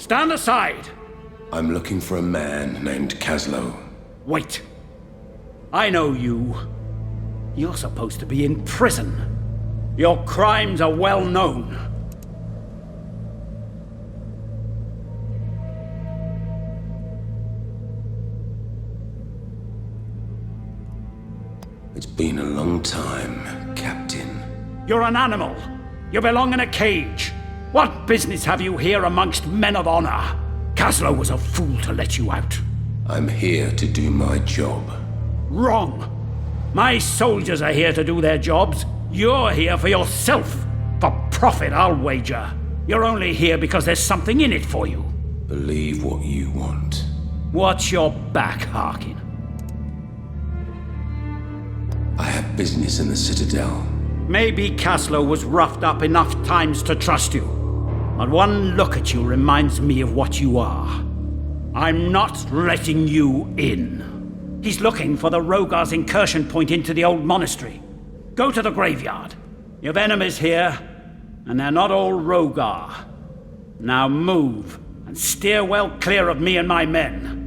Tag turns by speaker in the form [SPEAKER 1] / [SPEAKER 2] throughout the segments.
[SPEAKER 1] Stand aside!
[SPEAKER 2] I'm looking for a man named Kaslo.
[SPEAKER 1] Wait. I know you. You're supposed to be in prison. Your crimes are well known.
[SPEAKER 2] It's been a long time, Captain.
[SPEAKER 1] You're an animal. You belong in a cage. What business have you here amongst men of honor? Kaslo was a fool to let you out.
[SPEAKER 2] I'm here to do my job.
[SPEAKER 1] Wrong. My soldiers are here to do their jobs. You're here for yourself. For profit, I'll wager. You're only here because there's something in it for you.
[SPEAKER 2] Believe what you want.
[SPEAKER 1] Watch your back, Harkyn.
[SPEAKER 2] I have business in the Citadel.
[SPEAKER 1] Maybe Kaslo was roughed up enough times to trust you. But one look at you reminds me of what you are. I'm not letting you in. He's looking for the Rhogar's incursion point into the old monastery. Go to the graveyard. You've enemies here, and they're not all Rhogar. Now move, and steer well clear of me and my men.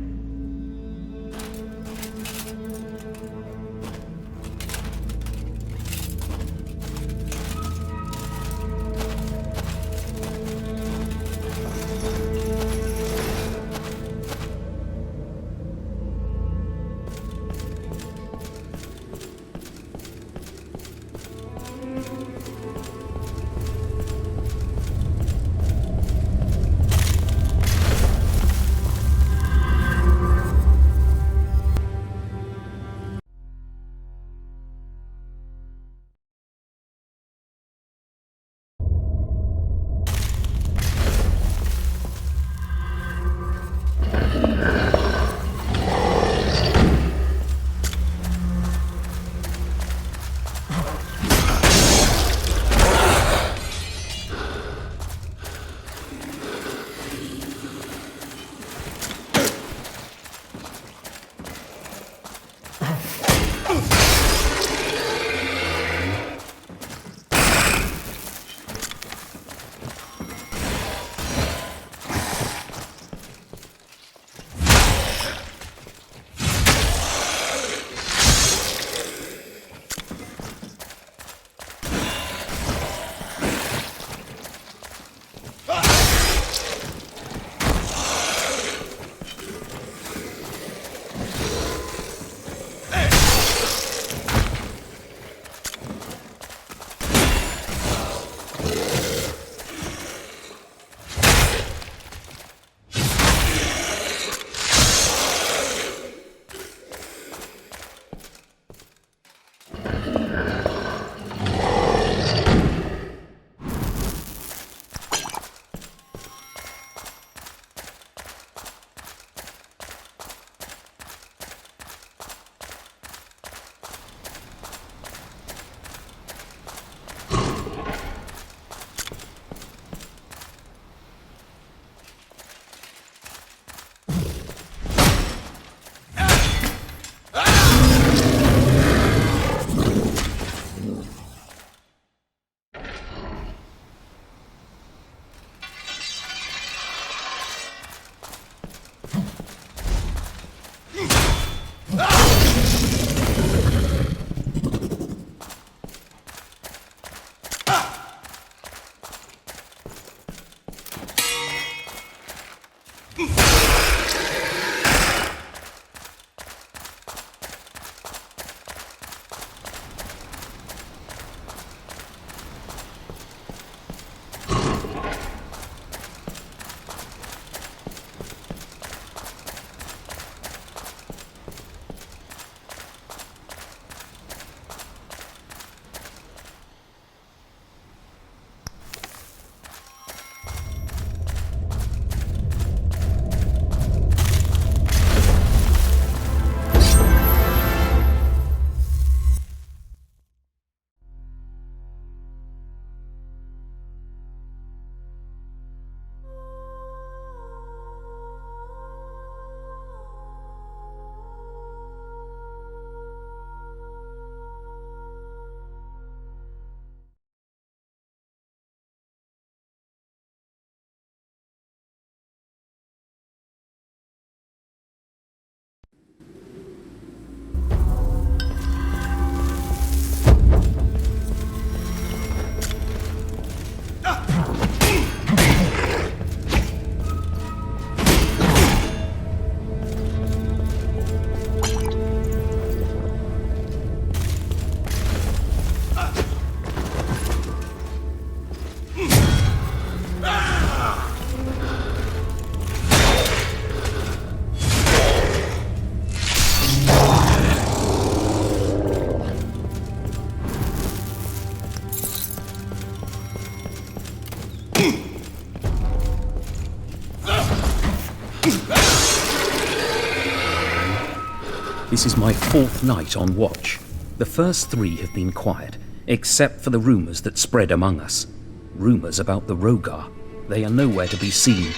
[SPEAKER 3] This is my 4th night on watch. The first 3 have been quiet, except for the rumours that spread among us. Rumours about the Rhogar. They are nowhere to be seen.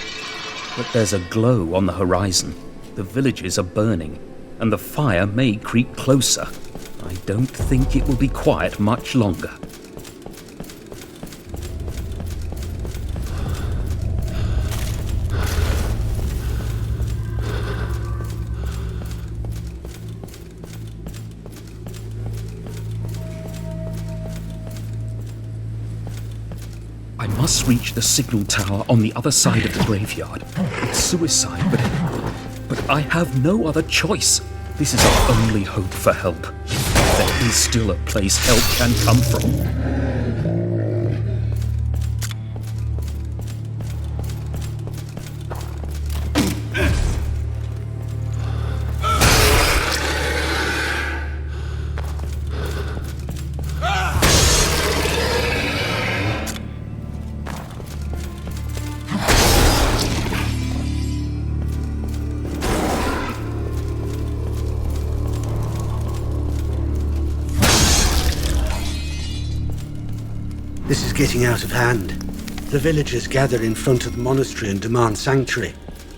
[SPEAKER 3] But there's a glow on the horizon. The villages are burning, and the fire may creep closer. I don't think it will be quiet much longer. I must reach the signal tower on the other side of the graveyard. It's suicide, but I have no other choice. This is our only hope for help. There is still a place help can come from.
[SPEAKER 4] This is getting out of hand. The villagers gather in front of the monastery and demand sanctuary.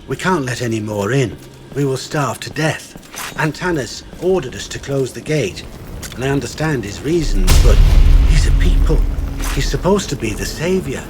[SPEAKER 4] We can't let any more in. We will starve to death. Antanas ordered us to close the gate, and I understand his reasons, but he's a people. He's supposed to be the savior.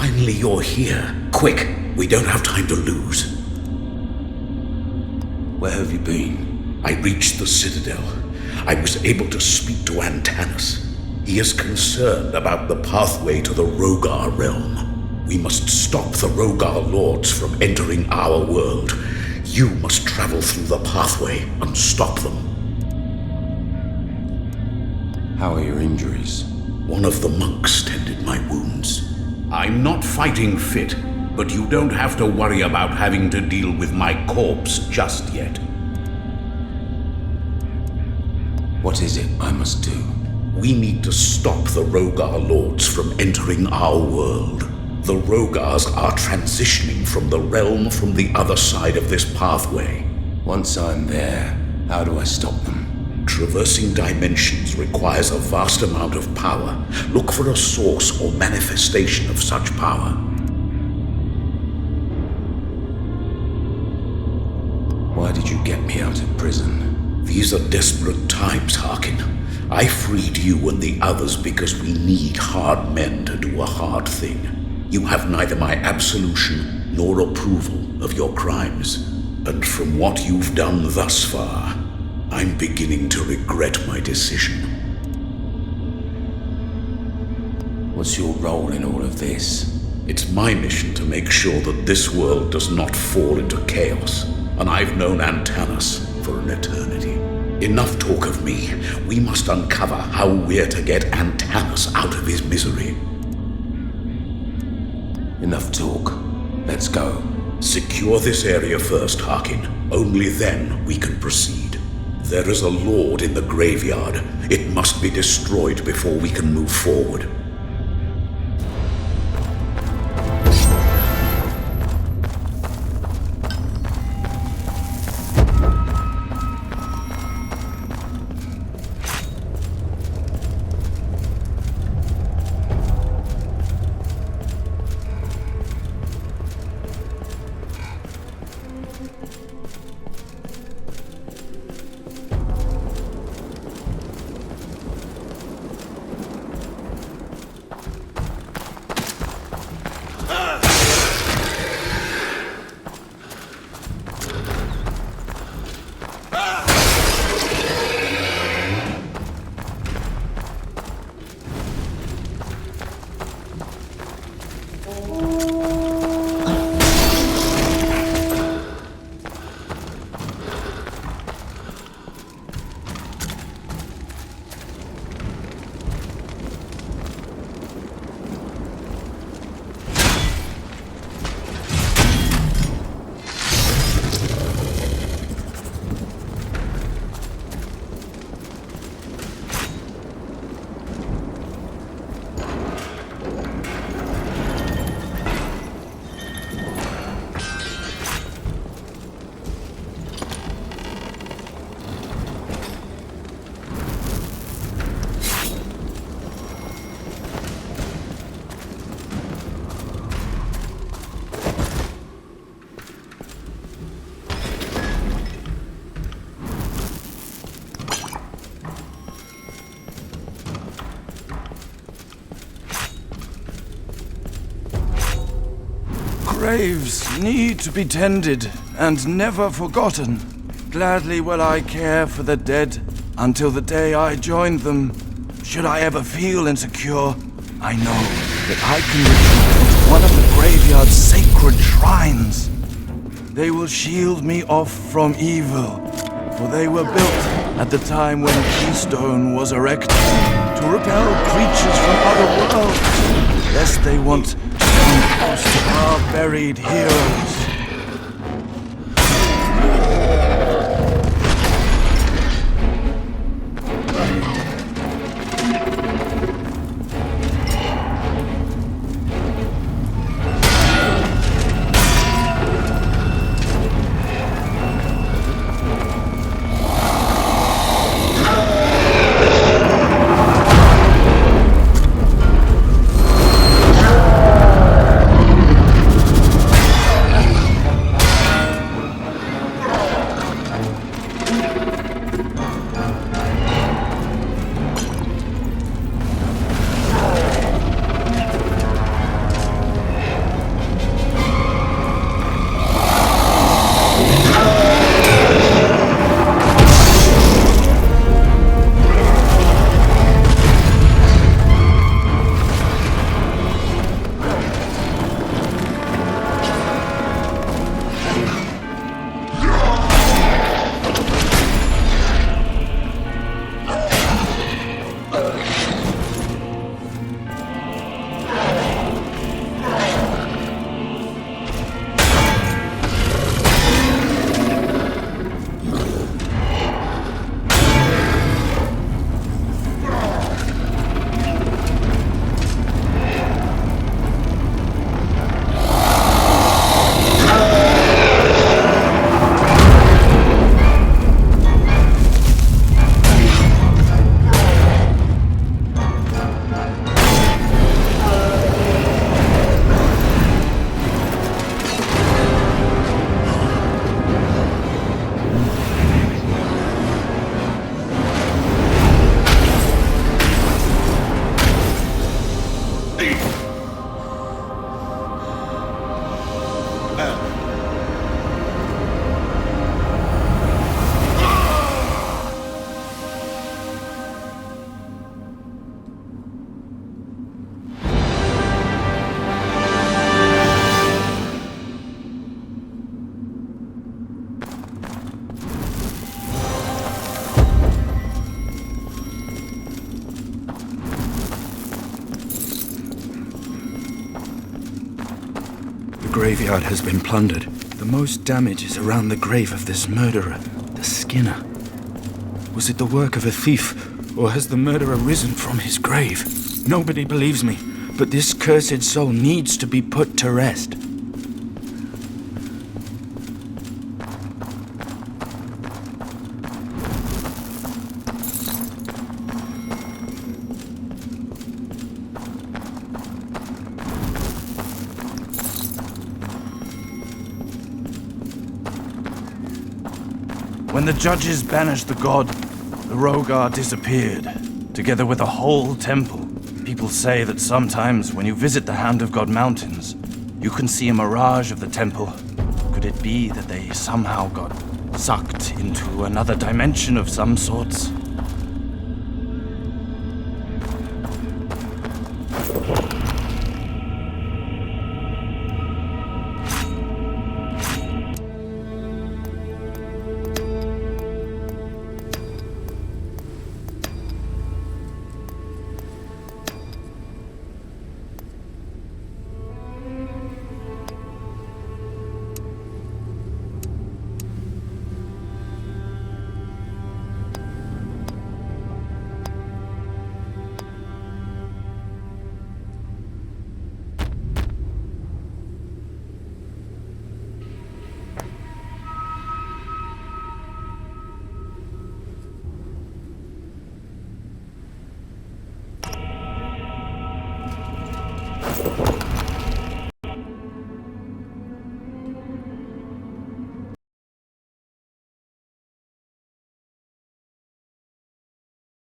[SPEAKER 5] Finally, you're here. Quick, we don't have time to lose.
[SPEAKER 2] Where have you been?
[SPEAKER 5] I reached the Citadel. I was able to speak to Antanas. He is concerned about the pathway to the Rhogar realm. We must stop the Rhogar Lords from entering our world. You must travel through the pathway and stop them.
[SPEAKER 2] How are your injuries?
[SPEAKER 5] One of the monks tended my wounds. I'm not fighting fit, but you don't have to worry about having to deal with my corpse just yet.
[SPEAKER 2] What is it I must do?
[SPEAKER 5] We need to stop the Rhogar Lords from entering our world. The Rhogars are transitioning from the realm from the other side of this pathway.
[SPEAKER 2] Once I'm there, how do I stop them?
[SPEAKER 5] Traversing dimensions requires a vast amount of power. Look for a source or manifestation of such power.
[SPEAKER 2] Why did you get me out of prison?
[SPEAKER 5] These are desperate times, Harkyn. I freed you and the others because we need hard men to do a hard thing. You have neither my absolution nor approval of your crimes. And from what you've done thus far, I'm beginning to regret my decision.
[SPEAKER 2] What's your role in all of this?
[SPEAKER 5] It's my mission to make sure that this world does not fall into chaos, and I've known Antanas for an eternity. Enough talk of me. We must uncover how we're to get Antanas out of his misery.
[SPEAKER 2] Enough talk. Let's go.
[SPEAKER 5] Secure this area first, Harkyn. Only then we can proceed. There is a lord in the graveyard. It must be destroyed before we can move forward.
[SPEAKER 6] Graves need to be tended and never forgotten. Gladly will I care for the dead until the day I joined them. Should I ever feel insecure, I know that I can retreat into one of the graveyard's sacred shrines. They will shield me off from evil, for they were built at the time when Keystone was erected to repel creatures from other worlds, lest they want to come close to our buried heroes. graveyard has been plundered. The most damage is around the grave of this murderer, the Skinner. Was it the work of a thief, or has the murderer risen from his grave? Nobody believes me, but this cursed soul needs to be put to rest. When the judges banished the god, the Rhogar disappeared, together with a whole temple. People say that sometimes when you visit the Hand of God mountains, you can see a mirage of the temple. Could it be that they somehow got sucked into another dimension of some sorts?